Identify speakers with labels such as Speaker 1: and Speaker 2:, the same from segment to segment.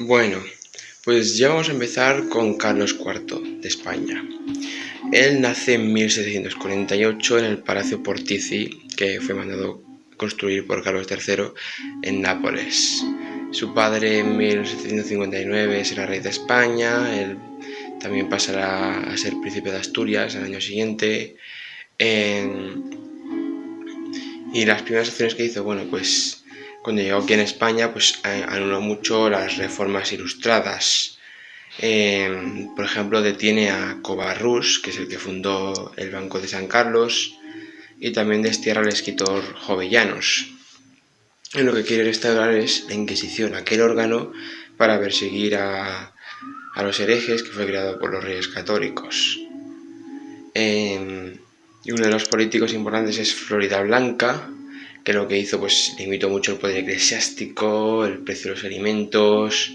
Speaker 1: Bueno, pues ya vamos a empezar con Carlos IV de España. Él nace en 1748 en el Palacio Portici, que fue mandado construir por Carlos III en Nápoles. Su padre en 1759 será rey de España, él también pasará a ser príncipe de Asturias al año siguiente. Y las primeras acciones que hizo, bueno, pues cuando llegó aquí en España, pues anuló mucho las reformas ilustradas. Por ejemplo, detiene a Covarrubias, que es el que fundó el Banco de San Carlos, y también destierra al escritor Jovellanos. En lo que quiere restaurar es la Inquisición, aquel órgano para perseguir a los herejes que fue creado por los reyes católicos. Y uno de los políticos importantes es Floridablanca, que lo que hizo pues limitó mucho el poder eclesiástico, el precio de los alimentos,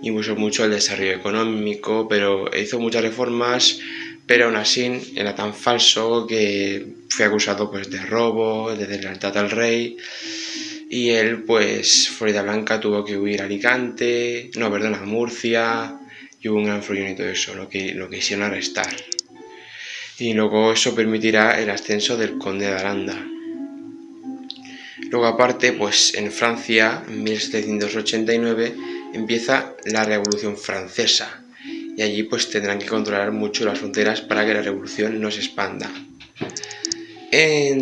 Speaker 1: impulsó mucho el desarrollo económico, pero hizo muchas reformas, pero aún así era tan falso que fue acusado pues de robo, de deslealtad al rey, y él pues Floridablanca tuvo que huir a Alicante, no, perdón, a Murcia, y hubo un gran follón y todo eso, lo que hicieron arrestar. Y luego eso permitirá el ascenso del conde de Aranda. Luego aparte, pues en Francia, en 1789, empieza la Revolución Francesa. Y allí pues tendrán que controlar mucho las fronteras para que la revolución no se expanda.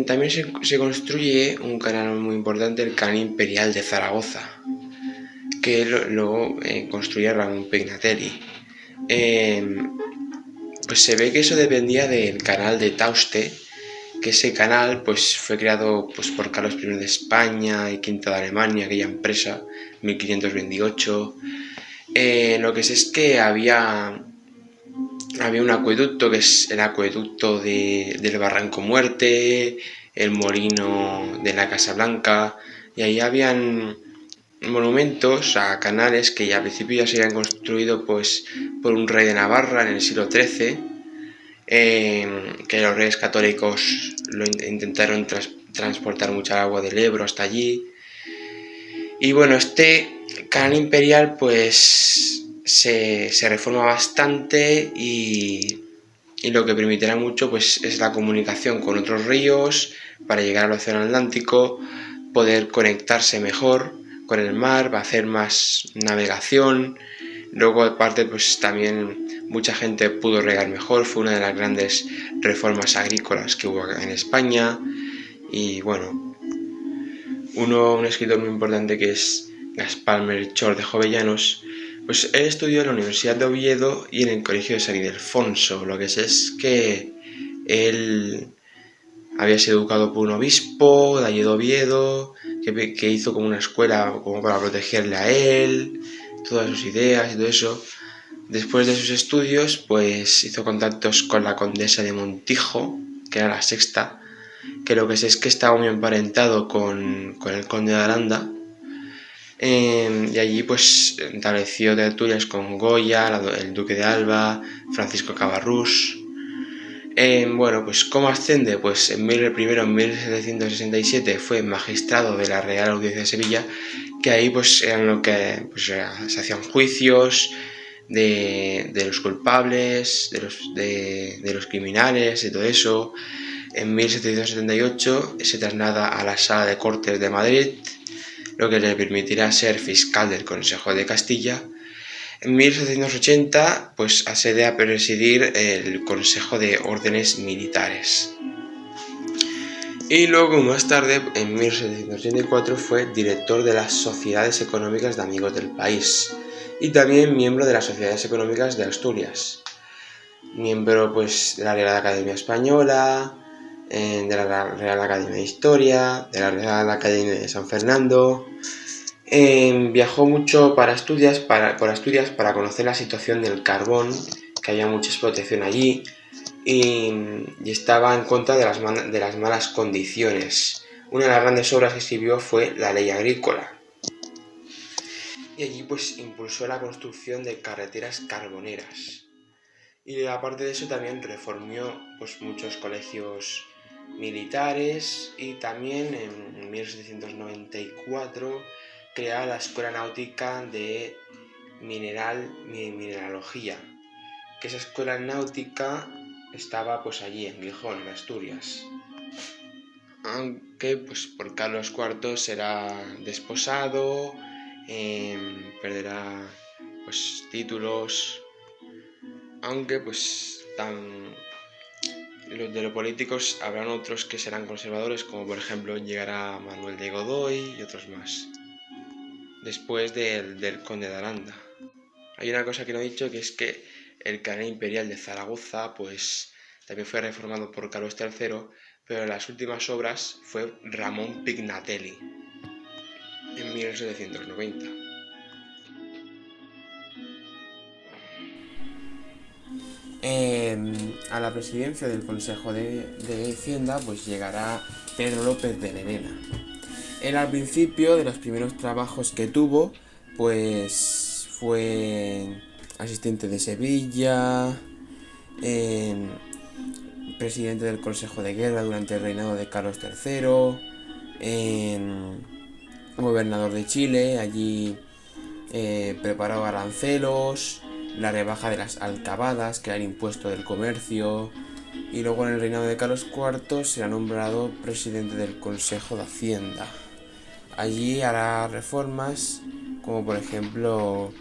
Speaker 1: También se construye un canal muy importante, el Canal Imperial de Zaragoza, que lo construye Ramón Pignatelli. Pues se ve que eso dependía del canal de Tauste, que ese canal pues fue creado pues por Carlos I de España y V de Alemania, aquella empresa, 1528. Lo que sé es que había un acueducto, que es el acueducto del Barranco Muerte, el molino de la Casa Blanca, y ahí habían monumentos a canales que ya al principio ya se habían construido pues por un rey de Navarra en el siglo XIII, que los reyes católicos lo intentaron transportar mucha agua del Ebro hasta allí. Y bueno, este canal imperial pues se reforma bastante y lo que permitirá mucho pues es la comunicación con otros ríos para llegar al océano Atlántico, poder conectarse mejor con el mar, va a hacer más navegación. Luego aparte pues también mucha gente pudo regar mejor, fue una de las grandes reformas agrícolas que hubo en España. Y bueno, un escritor muy importante que es Gaspar Melchor de Jovellanos, pues él estudió en la Universidad de Oviedo y en el Colegio de San Ildefonso. Lo que sé es que él había sido educado por un obispo de allí de Oviedo, que hizo como una escuela como para protegerle a él, todas sus ideas y todo eso. Después de sus estudios, pues hizo contactos con la condesa de Montijo, que era la sexta, que lo que sé es que estaba muy emparentado con el conde de Aranda. Y allí pues estableció tertulias con Goya, el duque de Alba, Francisco Cabarrús. Bueno, pues ¿cómo asciende? Pues primero en 1767 fue magistrado de la Real Audiencia de Sevilla, que ahí pues eran lo que pues, se hacían juicios de los culpables, de los criminales y todo eso. En 1778 se traslada a la Sala de Cortes de Madrid, lo que le permitirá ser fiscal del Consejo de Castilla. En 1780 pues accede a presidir el Consejo de Órdenes Militares. Y luego más tarde, en 1784, fue director de las Sociedades Económicas de Amigos del País y también miembro de las Sociedades Económicas de Asturias. Miembro pues de la Real Academia Española, de la Real Academia de Historia, de la Real Academia de San Fernando. Viajó mucho por Asturias para conocer la situación del carbón, que había mucha explotación allí, y estaba en contra de las malas condiciones. Una de las grandes obras que escribió fue La Ley Agrícola. Y allí pues impulsó la construcción de carreteras carboneras. Y aparte de eso también reformó pues muchos colegios militares, y también en 1794 crea la Escuela Náutica de mineralogía, que esa escuela náutica estaba pues allí en Gijón, en Asturias. Aunque pues por Carlos IV será desposado, perderá pues títulos, aunque pues de los políticos habrán otros que serán conservadores, como por ejemplo llegará Manuel de Godoy y otros más, después del conde de Aranda. Hay una cosa que no he dicho, que es que el canal imperial de Zaragoza pues también fue reformado por Carlos III, pero las últimas obras fue Ramón Pignatelli en 1790. A la presidencia del Consejo de Hacienda pues llegará Pedro López de Lerena. Él al principio, de los primeros trabajos que tuvo, pues fue asistente de Sevilla, presidente del Consejo de Guerra durante el reinado de Carlos III, gobernador de Chile, allí preparó arancelos, la rebaja de las alcabadas, que era el impuesto del comercio, y luego en el reinado de Carlos IV será nombrado presidente del Consejo de Hacienda. Allí hará reformas como por ejemplo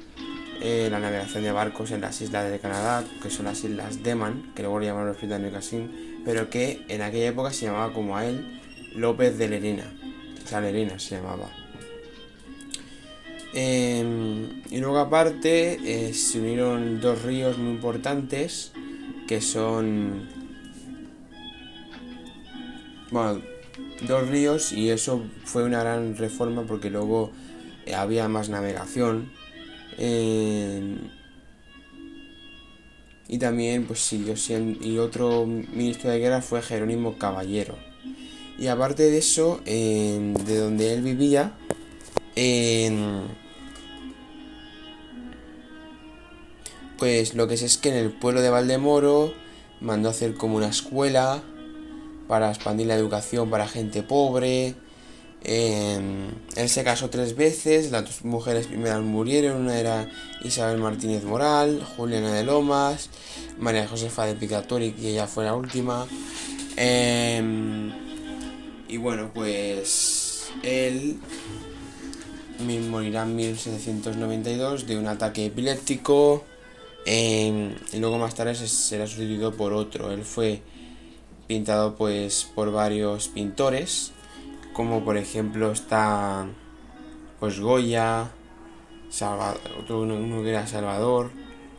Speaker 1: la navegación de barcos en las islas de Canadá, que son las islas Deman, que luego lo llamaron los británicos así, pero que en aquella época se llamaba como a él López de Lerena, o sea, Lerena se llamaba. Y luego aparte se unieron dos ríos muy importantes, que son, bueno, dos ríos, y eso fue una gran reforma porque luego había más navegación, y también pues siguió siendo, y otro ministro de guerra fue Jerónimo Caballero. Y aparte de eso, de donde él vivía, pues lo que sé es que en el pueblo de Valdemoro mandó hacer como una escuela para expandir la educación para gente pobre. Él se casó 3 veces, las 2 mujeres primeras murieron, una era Isabel Martínez Moral, Juliana de Lomas, María Josefa de Picatori, que ella fue la última. Y bueno, pues él morirá en 1792 de un ataque epiléptico, y luego más tarde será sustituido por otro. Él fue pintado pues por varios pintores, como por ejemplo está pues Goya, uno que era Salvador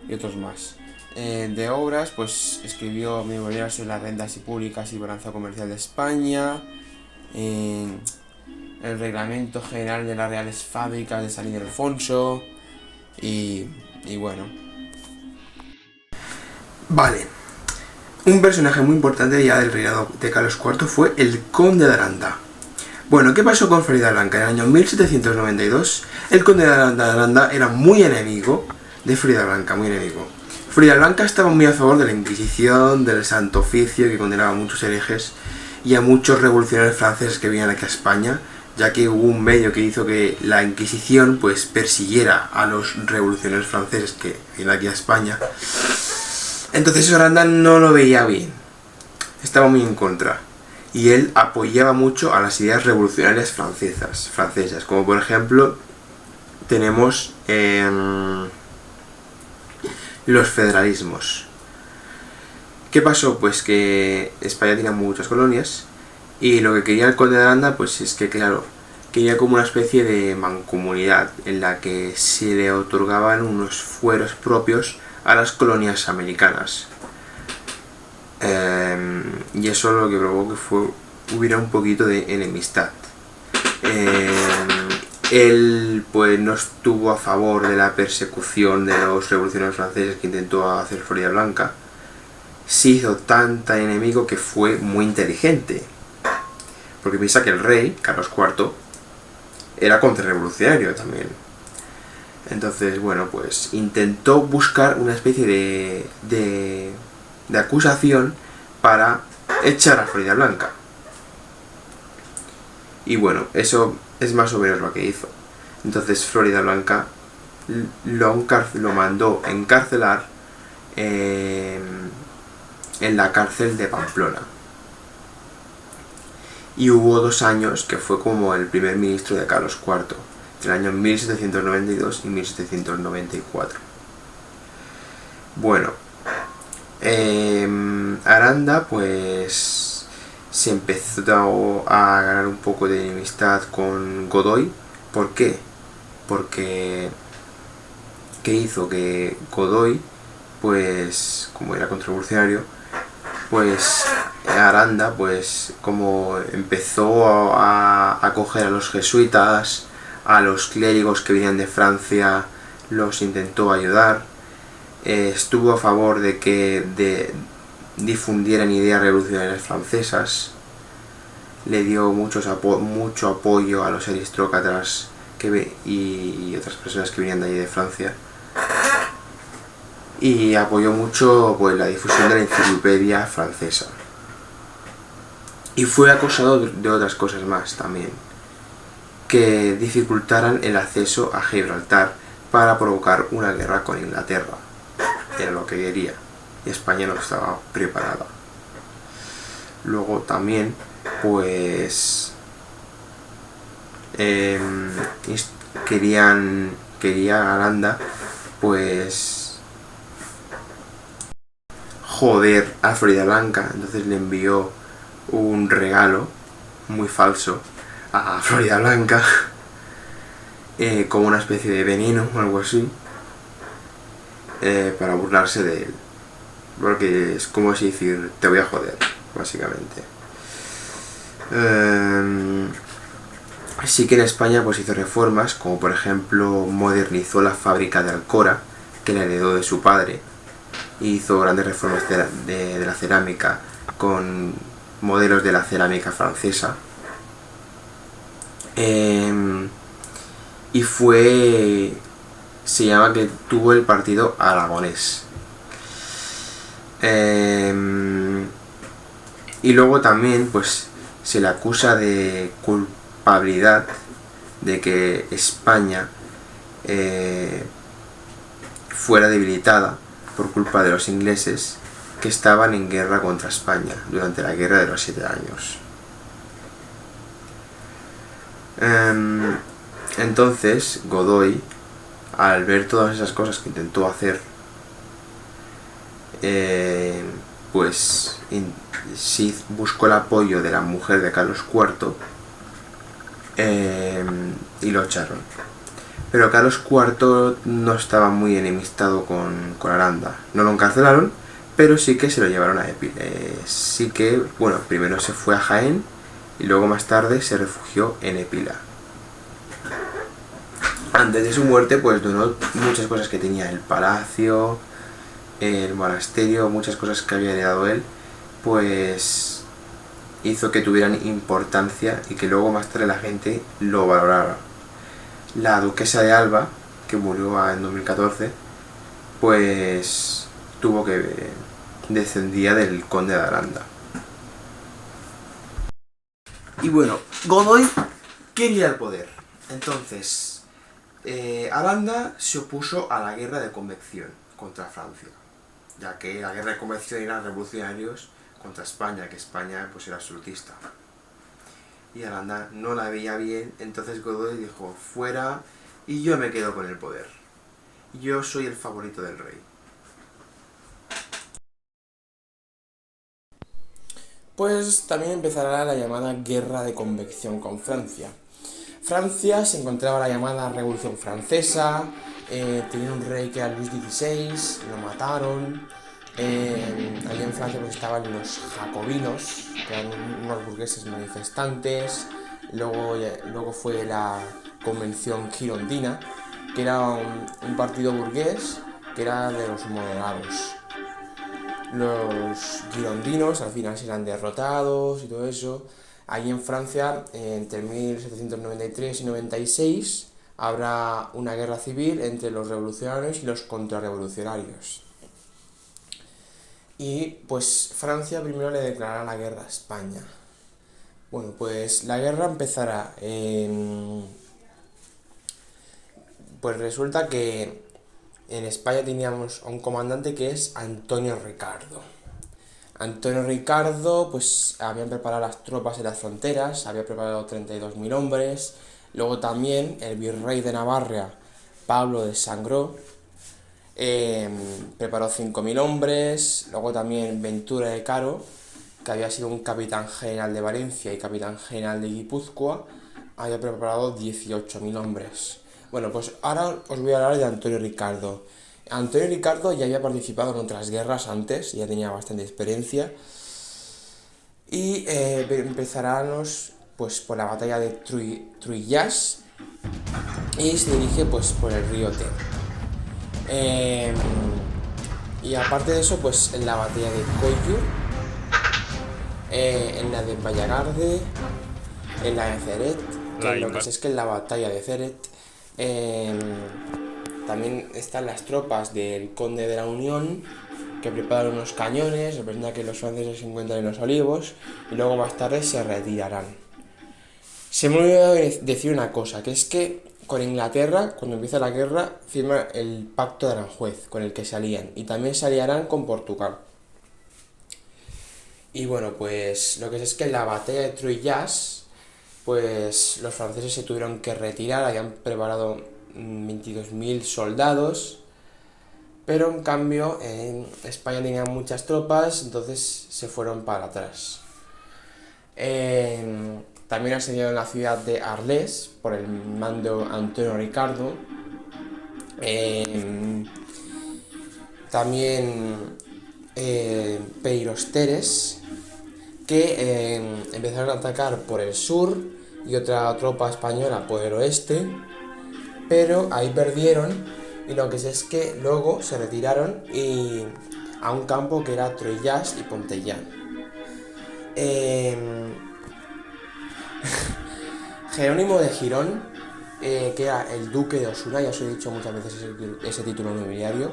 Speaker 1: y otros más. De obras pues escribió memorias sobre las rentas públicas y balanza comercial de España, el reglamento general de las reales fábricas de San Ildefonso y bueno. Vale, un personaje muy importante ya del reinado de Carlos IV fue el conde de Aranda. Bueno, ¿qué pasó con Florida Blanca? En el año 1792, el conde de Aranda era muy enemigo de Florida Blanca, muy enemigo. Florida Blanca estaba muy a favor de la Inquisición, del Santo Oficio, que condenaba a muchos herejes y a muchos revolucionarios franceses que venían aquí a España, ya que hubo un medio que hizo que la Inquisición pues persiguiera a los revolucionarios franceses que venían aquí a España. Entonces Aranda no lo veía bien, estaba muy en contra, y él apoyaba mucho a las ideas revolucionarias francesas, como por ejemplo tenemos los federalismos. ¿Qué pasó? Pues que España tenía muchas colonias, y lo que quería el conde de Aranda pues es que, claro, quería como una especie de mancomunidad en la que se le otorgaban unos fueros propios a las colonias americanas, y eso lo que provocó que hubiera un poquito de enemistad. Él pues no estuvo a favor de la persecución de los revolucionarios franceses que intentó hacer Florida Blanca. Se hizo tan enemigo que fue muy inteligente, porque piensa que el rey, Carlos IV, era contrarrevolucionario también. Entonces, bueno, pues intentó buscar una especie de acusación para echar a Florida Blanca. Y bueno, eso es más o menos lo que hizo. Entonces Florida Blanca
Speaker 2: lo mandó encarcelar en la cárcel de Pamplona. Y hubo 2 años que fue como el primer ministro de Carlos IV, entre el año 1792 y 1794. Bueno, Aranda pues se empezó a ganar un poco de enemistad con Godoy. ¿Por qué? Porque ¿qué hizo? Que Godoy, pues como era contrarrevolucionario, pues Aranda pues como empezó a acoger a los jesuitas, a los clérigos que venían de Francia, los intentó ayudar, estuvo a favor de que difundieran ideas revolucionarias francesas, le dio mucho apoyo a los aristócratas y otras personas que venían de allí de Francia, y apoyó mucho pues la difusión de la enciclopedia francesa. Y fue acusado de otras cosas más también, que dificultaran el acceso a Gibraltar para provocar una guerra con Inglaterra. Era lo que quería, y España no estaba preparada. Luego también pues quería Aranda pues joder a Floridablanca, entonces le envió un regalo muy falso a Floridablanca, como una especie de veneno o algo así, para burlarse de él, porque es como si decir te voy a joder, básicamente. Sí que en España pues hizo reformas, como por ejemplo modernizó la fábrica de Alcora, que la heredó de su padre, y hizo grandes reformas de la cerámica con modelos de la cerámica francesa. Y se llama que tuvo el partido aragonés. Y luego también pues se le acusa de culpabilidad de que España fuera debilitada por culpa de los ingleses, que estaban en guerra contra España durante la Guerra de los 7 años. Entonces Godoy, al ver todas esas cosas que intentó hacer, pues sí buscó el apoyo de la mujer de Carlos IV, y lo echaron. Pero Carlos IV no estaba muy enemistado con Aranda. No lo encarcelaron, pero sí que se lo llevaron a Épila. Sí que, bueno, primero se fue a Jaén y luego más tarde se refugió en Épila. Antes de su muerte pues donó muchas cosas que tenía, el palacio, el monasterio, muchas cosas que había heredado él, pues hizo que tuvieran importancia y que luego más tarde la gente lo valorara. La duquesa de Alba, que murió en 2014, pues descendía del conde de Aranda. Y bueno, Godoy quería el poder. Entonces, Aranda se opuso a la guerra de convección contra Francia, ya que la guerra de convección eran revolucionarios contra España, que España pues era absolutista. Y Aranda no la veía bien, entonces Godoy dijo, fuera, y yo me quedo con el poder. Yo soy el favorito del rey.
Speaker 1: Pues también empezará la llamada Guerra de Convección con Francia. Francia se encontraba la llamada Revolución Francesa, tenía un rey que era Luis XVI, lo mataron. Allí en Francia pues estaban los jacobinos, que eran unos burgueses manifestantes. Luego fue la Convención Girondina, que era un partido burgués que era de los moderados. Los girondinos al final serán derrotados y todo eso. Allí en Francia, entre 1793 y 96, habrá una guerra civil entre los revolucionarios y los contrarrevolucionarios. Y pues Francia primero le declarará la guerra a España. Bueno, pues la guerra empezará Pues resulta que en España teníamos a un comandante que es Antonio Ricardo. Antonio Ricardo, pues habían preparado las tropas en las fronteras, había preparado 32.000 hombres. Luego también el virrey de Navarra, Pablo de Sangró, preparó 5.000 hombres. Luego también Ventura de Caro, que había sido un capitán general de Valencia y capitán general de Guipúzcoa, había preparado 18.000 hombres. Bueno, pues ahora os voy a hablar de Antonio Ricardo. Antonio Ricardo ya había participado en otras guerras antes, ya tenía bastante experiencia. Y empezarán pues, por la batalla de Truyas y se dirige pues, por el río Ter. Y aparte de eso, pues en la batalla de Coyur, en la de Vallagarde, en la de Ceret, que lo que sé es que en la batalla de Ceret también están las tropas del conde de la Unión, que preparan unos cañones, representa que los franceses se encuentran en los olivos, y luego más tarde se retirarán. Se me olvidó decir una cosa, que es que con Inglaterra, cuando empieza la guerra, firma el pacto de Aranjuez, con el que se alían, y también se aliarán con Portugal. Y bueno, pues lo que sé es que en la batalla de Truyas, pues los franceses se tuvieron que retirar, habían preparado 22.000 soldados, pero en cambio en España tenían muchas tropas, entonces se fueron para atrás. También asediaron la ciudad de Arles por el mando Antonio Ricardo. También Peirosteres, que empezaron a atacar por el sur y otra tropa española por el oeste, pero ahí perdieron, y lo que sé es que luego se retiraron a un campo que era Troyes y Pontellán. Jerónimo de Girón, que era el duque de Osuna, ya os he dicho muchas veces ese título nobiliario,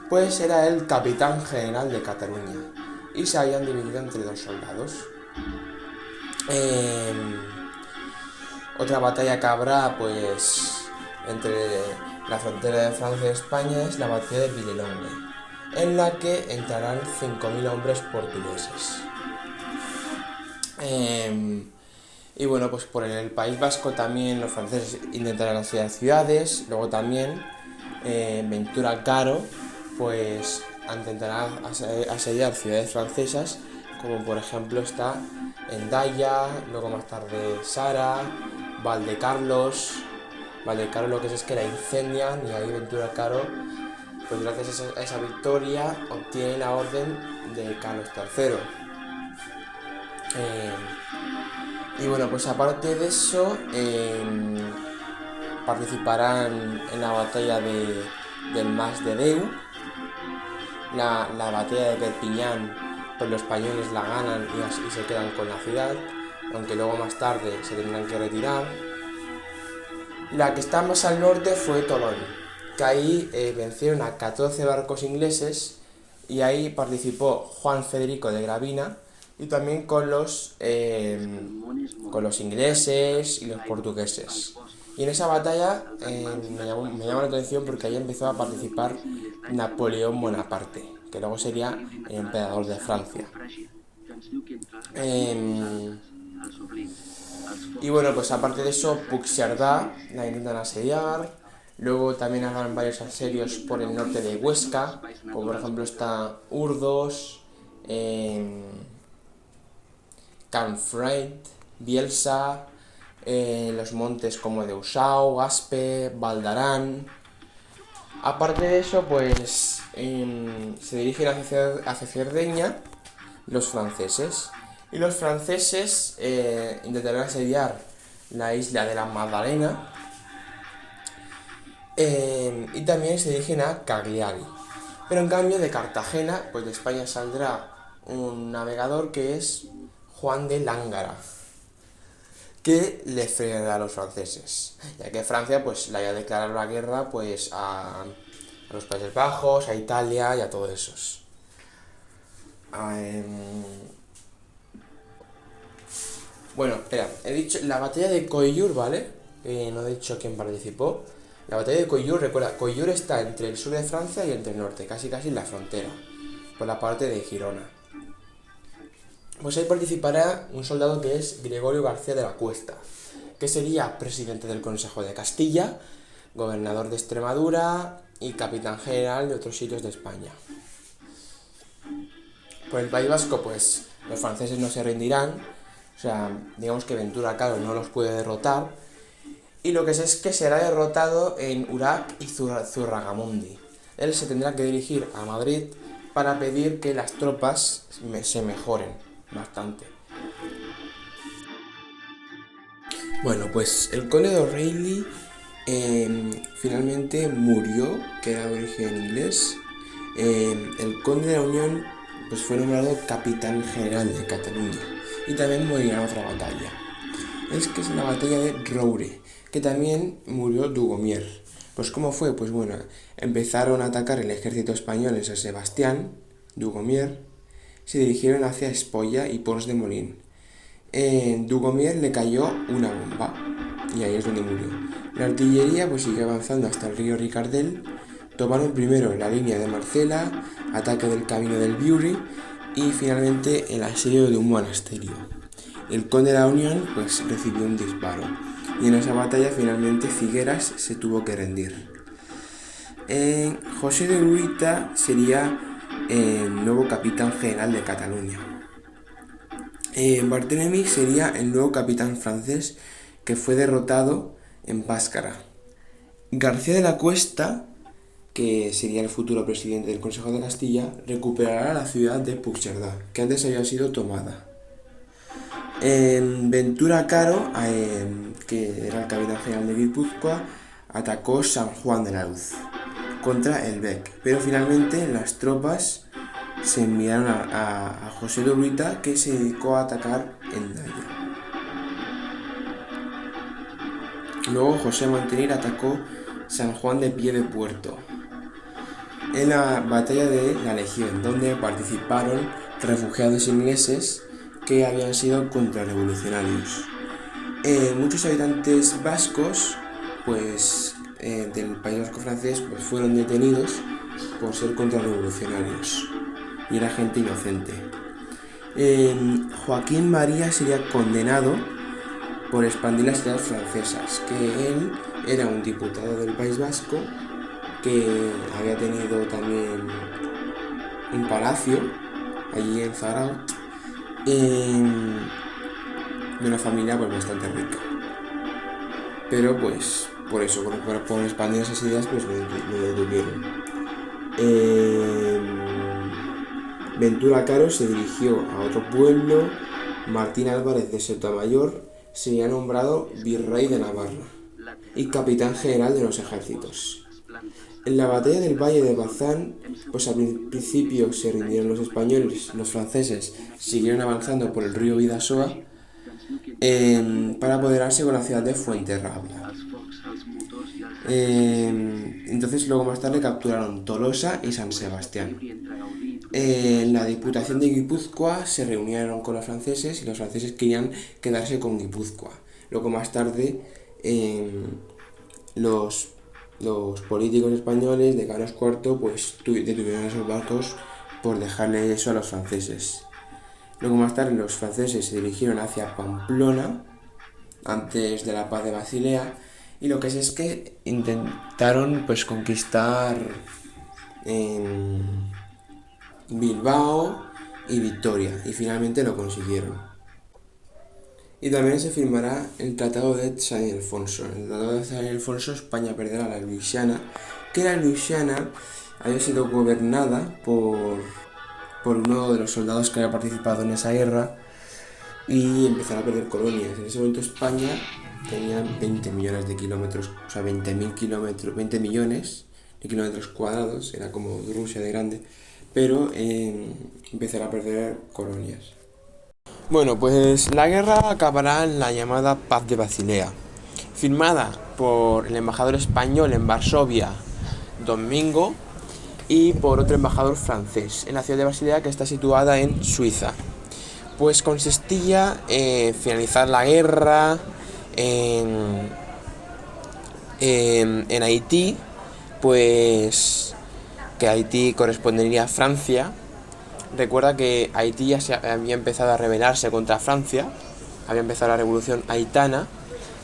Speaker 1: pues era el capitán general de Cataluña y se habían dividido entre dos soldados. Otra batalla que habrá pues entre la frontera de Francia y España es la batalla de Villeneuve, en la que entrarán 5.000 hombres portugueses. Y bueno, pues por el País Vasco también los franceses intentarán asediar ciudades. Luego también Ventura Caro pues intentará asediar ciudades francesas, como por ejemplo está Endaya, luego más tarde Sara, Valdecarlos. Valdecarlos lo que es que la incendian, y ahí Ventura Caro, pues gracias a esa victoria, obtiene la orden de Carlos III. Y bueno, pues aparte de eso, participarán en la batalla del Mas de Deu, la batalla de Perpiñán, pues los españoles la ganan y se quedan con la ciudad, aunque luego más tarde se tendrán que retirar. La que está más al norte fue Tolón, que ahí vencieron a 14 barcos ingleses, y ahí participó Juan Federico de Gravina, y también con los ingleses y los portugueses. Y en esa batalla me llama la atención porque ahí empezó a participar Napoleón Bonaparte, que luego sería el emperador de Francia. Y bueno, pues aparte de eso, Puigcerdá la intentan asediar. Luego también hagan varios asedios por el norte de Huesca, como por ejemplo está Urdos, Canfranc, Bielsa, los montes como Deusau, Gaspe, Valdarán. Aparte de eso, pues se dirigen hacia Cerdeña los franceses. Y los franceses intentarán asediar la isla de la Magdalena, y también se dirigen a Cagliari. Pero en cambio de Cartagena, pues de España saldrá un navegador que es Juan de Lángara, que le frenará a los franceses, ya que Francia pues le haya declarado la guerra pues a los Países Bajos, a Italia y a todos esos. Bueno, espera, he dicho la batalla de Coyur, ¿vale? No he dicho quién participó, La batalla de Collioure, recuerda, Collioure está entre el sur de Francia y entre el norte, casi en la frontera, por la parte de Girona. Pues ahí participará un soldado que es Gregorio García de la Cuesta, que sería presidente del Consejo de Castilla, gobernador de Extremadura y capitán general de otros sitios de España. Por el País Vasco, pues los franceses no se rendirán, o sea, digamos que Ventura Caro no los puede derrotar, y lo que sé es que será derrotado en Urac y Zurragamundi. Él se tendrá que dirigir a Madrid para pedir que las tropas se mejoren bastante. Bueno, pues el conde de O'Reilly finalmente murió, que era de origen inglés. El conde de la Unión pues fue nombrado capitán general de Cataluña y también morirá en otra batalla. Es la batalla de Roure, que también murió Dugomier. Pues ¿cómo fue? Pues bueno, empezaron a atacar el ejército español en San Sebastián, Dugomier, se dirigieron hacia Espolla y Pons de Molín. Dugomier le cayó una bomba y ahí es donde murió. La artillería pues siguió avanzando hasta el río Ricardel, tomaron primero la línea de Marcela, ataque del camino del Biurri y finalmente el asedio de un monasterio. El conde de la Unión pues recibió un disparo y en esa batalla finalmente Figueras se tuvo que rendir. José de Uruita sería el nuevo capitán general de Cataluña. Barthélemy sería el nuevo capitán francés que fue derrotado en Báscara. García de la Cuesta, que sería el futuro presidente del Consejo de Castilla, recuperará la ciudad de Puigcerdá, que antes había sido tomada. Ventura Caro, que era el capitán general de Guipúzcoa, atacó San Juan de la Luz contra el Bec, pero finalmente las tropas se enviaron a José de Uruita, que se dedicó a atacar Hendaya. Luego José Mantenir atacó San Juan de Pie de Puerto en la batalla de la Legión, donde participaron refugiados ingleses que habían sido contrarrevolucionarios. Muchos habitantes vascos pues, del País Vasco francés pues, fueron detenidos por ser contrarrevolucionarios y era gente inocente. Joaquín María sería condenado por expandir las ideas francesas, que él era un diputado del País Vasco que había tenido también un palacio allí en Zaraut, de una familia pues bastante rica, pero pues por eso, por expandir esas ideas pues lo detuvieron. Ventura Caro se dirigió a otro pueblo. Martín Álvarez de Sotomayor sería nombrado virrey de Navarra y capitán general de los ejércitos. En la batalla del Valle de Bazán, pues al principio se rindieron los españoles, los franceses siguieron avanzando por el río Bidasoa para apoderarse con la ciudad de Fuenterrabía. Entonces luego más tarde capturaron Tolosa y San Sebastián. En la Diputación de Guipúzcoa se reunieron con los franceses y los franceses querían quedarse con Guipúzcoa. Luego más tarde los políticos españoles de Carlos IV pues detuvieron a esos barcos por dejarle eso a los franceses. Luego más tarde los franceses se dirigieron hacia Pamplona antes de la paz de Basilea y lo que es que intentaron pues conquistar Bilbao y Vitoria y finalmente lo consiguieron. Y también se firmará el Tratado de San Ildefonso. En el Tratado de San Ildefonso España perderá la Luisiana, que la Luisiana había sido gobernada por uno de los soldados que había participado en esa guerra y empezará a perder colonias. En ese momento España tenía 20 millones de kilómetros, o sea 20 millones de kilómetros cuadrados, era como Rusia de grande, pero empezará a perder colonias. Bueno, pues la guerra acabará en la llamada Paz de Basilea, firmada por el embajador español en Varsovia, Domingo, y por otro embajador francés en la ciudad de Basilea, que está situada en Suiza. Pues consistía en finalizar la guerra, en En Haití, pues que Haití correspondería a Francia. Recuerda que Haití ya se había empezado a rebelarse contra Francia, había empezado la revolución haitana,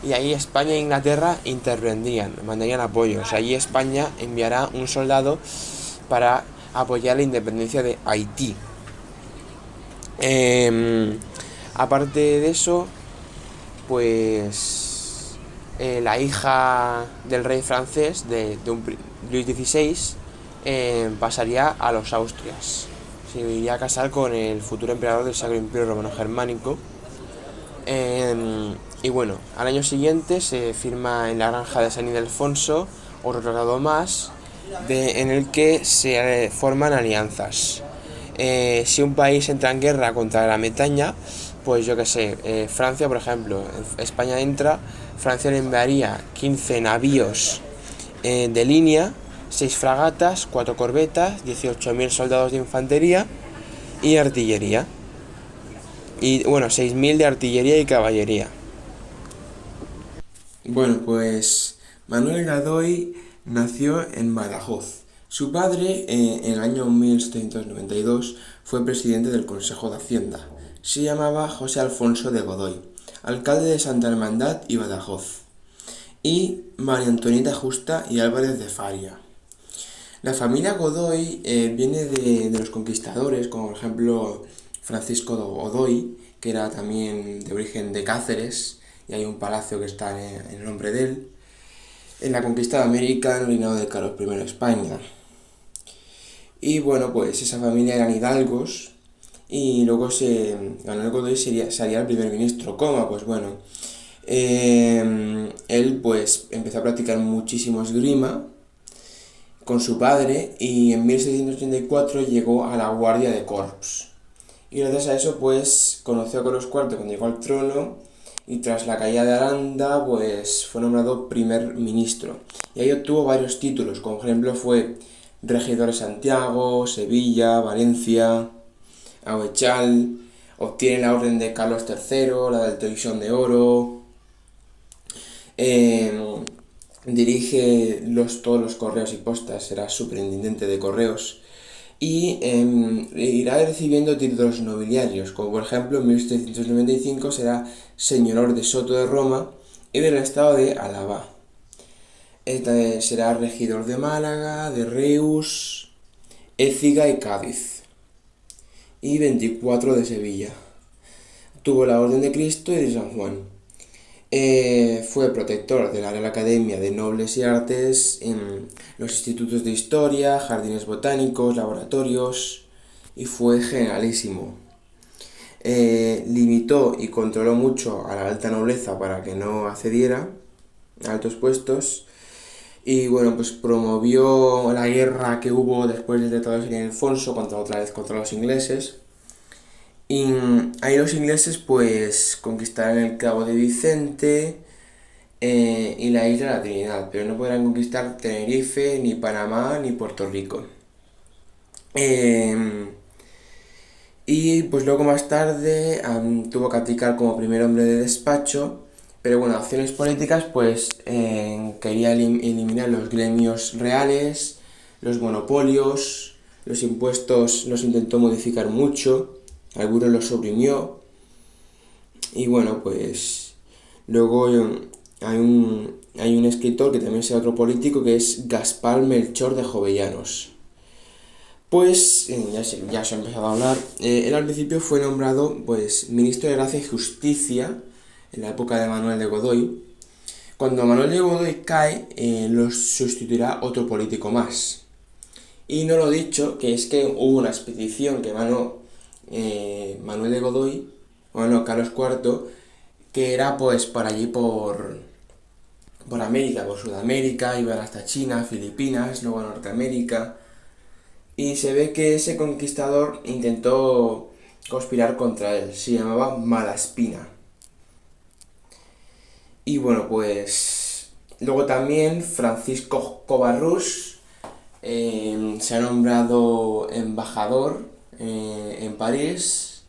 Speaker 1: y ahí España e Inglaterra intervendrían, mandarían apoyos. Allí España enviará un soldado para apoyar la independencia de Haití. Aparte de eso, pues la hija del rey francés, Luis XVI, pasaría a los Austrias. Se iría a casar con el futuro emperador del Sacro Imperio Romano Germánico. Y bueno, al año siguiente se firma en la granja de San Ildefonso otro tratado más en el que se forman alianzas. Si un país entra en guerra contra Gran Bretaña, pues yo que sé, Francia, por ejemplo, España entra, Francia le enviaría 15 navíos de línea, 6 fragatas, 4 corbetas, 18.000 soldados de infantería y artillería. Y bueno, 6.000 de artillería y caballería. Bueno, pues Manuel Godoy nació en Badajoz. Su padre, en el año 1792, fue presidente del Consejo de Hacienda. Se llamaba José Alfonso de Godoy, alcalde de Santa Hermandad y Badajoz, y María Antonieta Justa y Álvarez de Faria. La familia Godoy viene de los conquistadores, como por ejemplo Francisco de Godoy, que era también de origen de Cáceres, y hay un palacio que está en el nombre de él, en la conquista de América en el reinado de Carlos I de España. Y bueno, pues esa familia eran hidalgos, y luego Manuel Godoy sería el primer ministro. ¿Cómo? Pues bueno, él pues empezó a practicar muchísimo esgrima con su padre, y en 1684 llegó a la Guardia de Corps. Y gracias a eso pues conoció a Carlos IV cuando llegó al trono, y tras la caída de Aranda pues fue nombrado primer ministro. Y ahí obtuvo varios títulos, como por ejemplo fue regidor de Santiago, Sevilla, Valencia, Aguechal, obtiene la orden de Carlos III, la del Toisón de Oro, dirige todos los correos y postas, será superintendente de correos, y irá recibiendo títulos nobiliarios, como por ejemplo en 1795 será señor de Soto de Roma y del estado de Álava. Será regidor de Málaga, de Reus, Écija y Cádiz, y 24 de Sevilla. Tuvo la Orden de Cristo y de San Juan. Fue protector de la Real Academia de Nobles y Artes, en los institutos de historia, jardines botánicos, laboratorios, y fue generalísimo. Limitó y controló mucho a la alta nobleza para que no accediera a altos puestos, y bueno, pues promovió la guerra que hubo después del Tratado de San Ildefonso otra vez contra los ingleses. Y ahí los ingleses pues conquistaron el Cabo de Vicente y la isla de la Trinidad, pero no podrán conquistar Tenerife, ni Panamá, ni Puerto Rico. Y pues luego más tarde tuvo que aplicar como primer hombre de despacho, pero bueno, acciones políticas pues quería eliminar los gremios reales, los monopolios, los impuestos los intentó modificar mucho, algunos los suprimió, y bueno, pues luego hay un escritor que también sea otro político, que es Gaspar Melchor de Jovellanos. Pues ya se ha empezado a hablar. Él al principio fue nombrado pues ministro de Gracia y Justicia en la época de Manuel de Godoy. Cuando Manuel de Godoy cae, lo sustituirá otro político más. Y no lo he dicho, que es que hubo una expedición que ganó Manuel de Godoy, Carlos IV, que era pues por allí por América, por Sudamérica, iban hasta China, Filipinas, luego a Norteamérica, y se ve que ese conquistador intentó conspirar contra él, se llamaba Malaspina. Y bueno, pues luego también Francisco Covarrubias se ha nombrado embajador en París.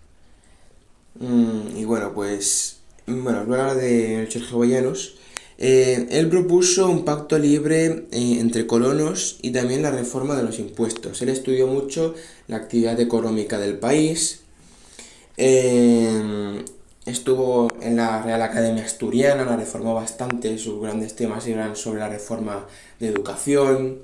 Speaker 1: Y bueno, pues voy a hablar de Melchor Jovellanos. Él propuso un pacto libre entre colonos y también la reforma de los impuestos. Él estudió mucho la actividad económica del país. Estuvo en la Real Academia Asturiana, la reformó bastante, sus grandes temas eran sobre la reforma de educación.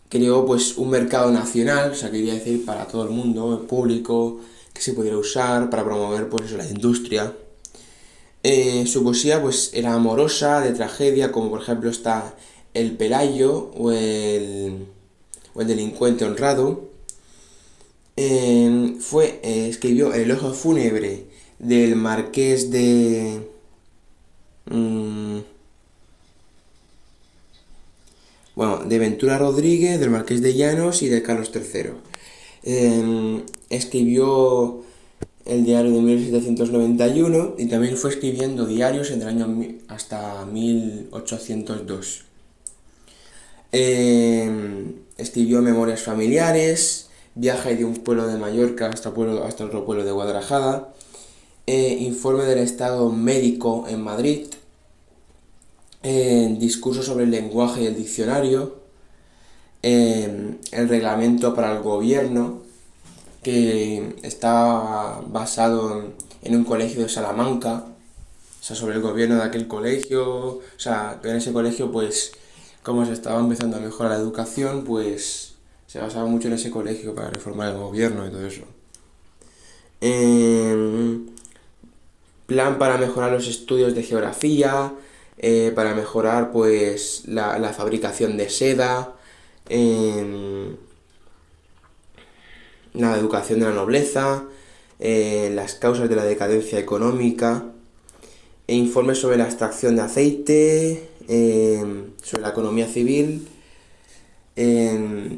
Speaker 1: Creó pues un mercado nacional, o sea, quería decir para todo el mundo, el público, que se pudiera usar para promover pues eso, la industria. Su poesía pues era amorosa, de tragedia, como por ejemplo está El Pelayo o el Delincuente Honrado. Escribió El Ojo Fúnebre del Marqués de... de Ventura Rodríguez, del Marqués de Llanos y de Carlos III. Escribió el diario de 1791 y también fue escribiendo diarios entre el año hasta 1802. Escribió Memorias Familiares, Viaje de un pueblo de Mallorca hasta otro pueblo de Guadalajara, Informe del Estado Médico en Madrid, Discurso sobre el lenguaje y el diccionario, el reglamento para el gobierno, que está basado en un colegio de Salamanca, o sea, sobre el gobierno de aquel colegio, o sea, que en ese colegio, pues, como se estaba empezando a mejorar la educación, pues, se basaba mucho en ese colegio para reformar el gobierno y todo eso. Plan para mejorar los estudios de geografía, para mejorar, pues, la fabricación de seda, la educación de la nobleza, las causas de la decadencia económica, informes sobre la extracción de aceite, sobre la economía civil,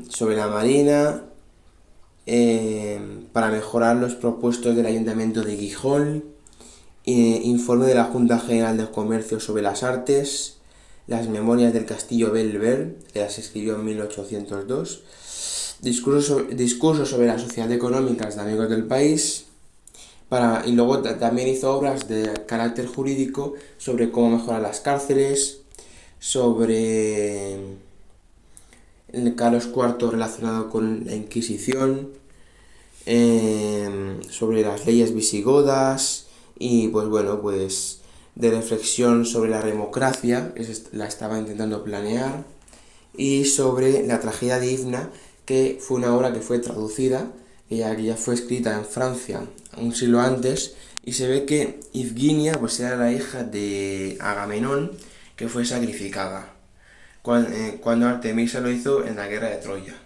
Speaker 1: sobre la marina, para mejorar los propuestos del Ayuntamiento de Gijón, informe de la Junta General de Comercio sobre las artes, las memorias del Castillo Belver, que las escribió en 1802, discursos sobre la sociedad económica de amigos del país, y luego también hizo obras de carácter jurídico sobre cómo mejorar las cárceles, sobre el Carlos IV relacionado con la Inquisición, sobre las leyes visigodas y pues bueno, pues de reflexión sobre la democracia, que la estaba intentando planear, y sobre la tragedia digna, que fue una obra que fue traducida, que ya fue escrita en Francia un siglo antes, y se ve que Ifginia pues era la hija de Agamenón, que fue sacrificada, cuando Artemisa lo hizo en la guerra de Troya.